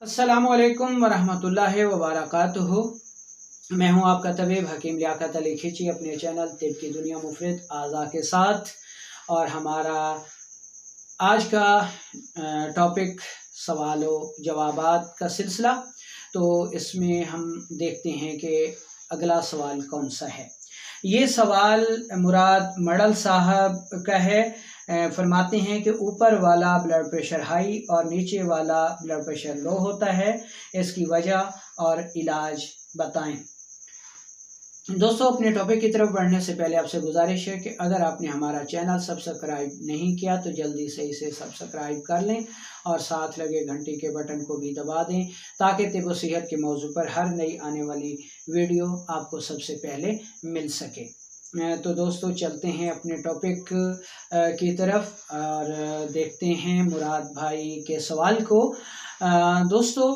अस्सलामुअलैकुम वरहमतुल्लाहि वबरकातुहू। मैं हूं आपका तबीब हकीम लियाकत अली खिची अपने चैनल तिब की दुनिया मुफरिद आज़ा के साथ। और हमारा आज का टॉपिक सवालों जवाबात का सिलसिला। तो इसमें हम देखते हैं कि अगला सवाल कौन सा है। ये सवाल मुराद मडल साहब का है। फरमाते हैं कि ऊपर वाला ब्लड प्रेशर हाई और नीचे वाला ब्लड प्रेशर लो होता है, इसकी वजह और इलाज बताएं। दोस्तों, अपने टॉपिक की तरफ बढ़ने से पहले आपसे गुजारिश है कि अगर आपने हमारा चैनल सब्सक्राइब नहीं किया तो जल्दी से इसे सब्सक्राइब कर लें और साथ लगे घंटी के बटन को भी दबा दें ताकि तिब व सेहत के मौजू पर हर नई आने वाली वीडियो आपको सबसे पहले मिल सके। तो दोस्तों, चलते हैं अपने टॉपिक की तरफ और देखते हैं मुराद भाई के सवाल को। दोस्तों,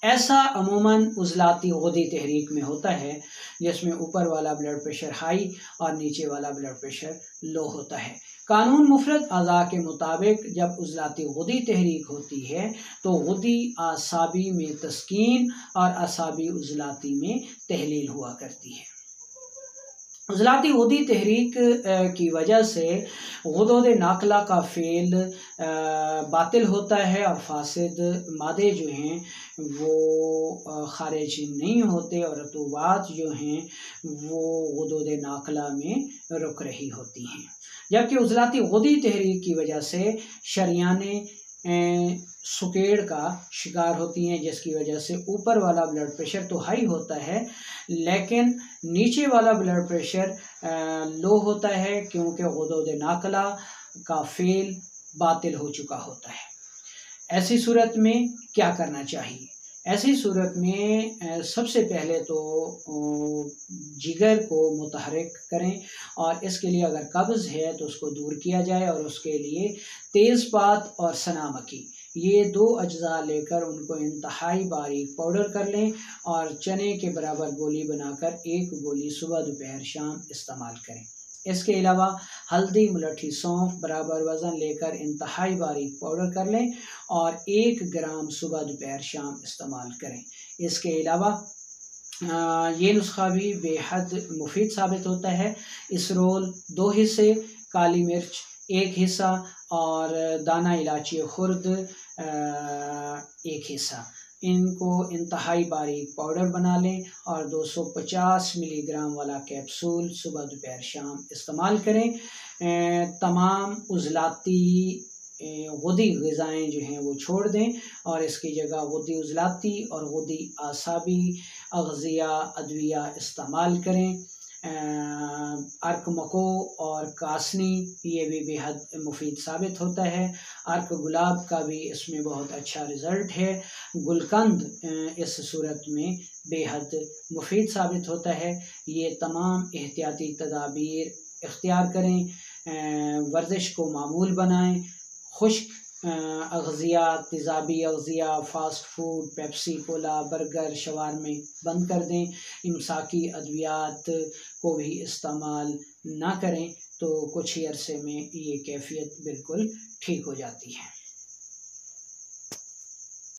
ऐसा अमूमन उज़लाती ग़ुदी तहरीक में होता है जिसमें ऊपर वाला ब्लड प्रेशर हाई और नीचे वाला ब्लड प्रेशर लो होता है। कानून मुफरद अज़ा के मुताबिक जब उज़लाती ग़ुदी तहरीक होती है तो ग़ुदी आसाबी में तस्कीन और असाबी उज़लाती में तहलील हुआ करती है। उज़लाती ग़ुदी तहरीक की वजह से ग़ुदूद नाकला का फ़ेल बातिल होता है और फासिद मादे जो हैं वो ख़ारिज नहीं होते और रतूबात जो हैं वो ग़ुदूद नाकला में रुक रही होती हैं। जबकि उज़लाती ग़ुदी तहरीक की वजह से शरियानें सुकेड़ का शिकार होती हैं, जिसकी वजह से ऊपर वाला ब्लड प्रेशर तो हाई होता है लेकिन नीचे वाला ब्लड प्रेशर लो होता है, क्योंकि ग़ुदूद नाकला का फ़ेल बातिल हो चुका होता है। ऐसी सूरत में क्या करना चाहिए? ऐसी सूरत में सबसे पहले तो जिगर को मुतहरिक करें और इसके लिए अगर कब्ज़ है तो उसको दूर किया जाए और उसके लिए तेज़पात और सनामकी ये दो अज्जा लेकर उनको इंतहाई बारीक पाउडर कर लें और चने के बराबर गोली बनाकर एक गोली सुबह दोपहर शाम इस्तेमाल करें। इसके अलावा हल्दी मुलट्ठी सौंफ बराबर वज़न लेकर इंतहाई बारीक पाउडर कर लें और 1 ग्राम सुबह दोपहर शाम इस्तेमाल करें। इसके अलावा ये नुस्खा भी बेहद मुफीद साबित होता है। इसरोल 2 हिस्से, काली मिर्च 1 हिस्सा और दाना इलायची खुर्द 1 हिस्सा, इनको इंतहाई बारीक पाउडर बना लें और 250 मिलीग्राम वाला कैप्सूल सुबह दोपहर शाम इस्तेमाल करें। तमाम उज़लाती ग़ुदी ग़िज़ाएँ जो हैं वो छोड़ दें और इसकी जगह ग़ुदी उज़लाती और ग़ुदी आसाबी अग़ज़िया अद्विया इस्तेमाल करें। अर्क मको और कासनी ये भी बेहद मुफीद साबित होता है। अर्क गुलाब का भी इसमें बहुत अच्छा रिज़ल्ट है। गुलकंद इस सूरत में बेहद मुफीद साबित होता है। ये तमाम एहतियाती तदाबीर इख्तियार करें। वर्जिश को मामूल बनाएं। खुश्क अग़ज़िया, तेज़ाबी अग़ज़िया, fast food, Pepsi, cola, burger, शवारमे बंद कर दें। इमसाकी अद्वियात को भी इस्तेमाल ना करें तो कुछ ही अरसे में ये कैफियत बिल्कुल ठीक हो जाती है।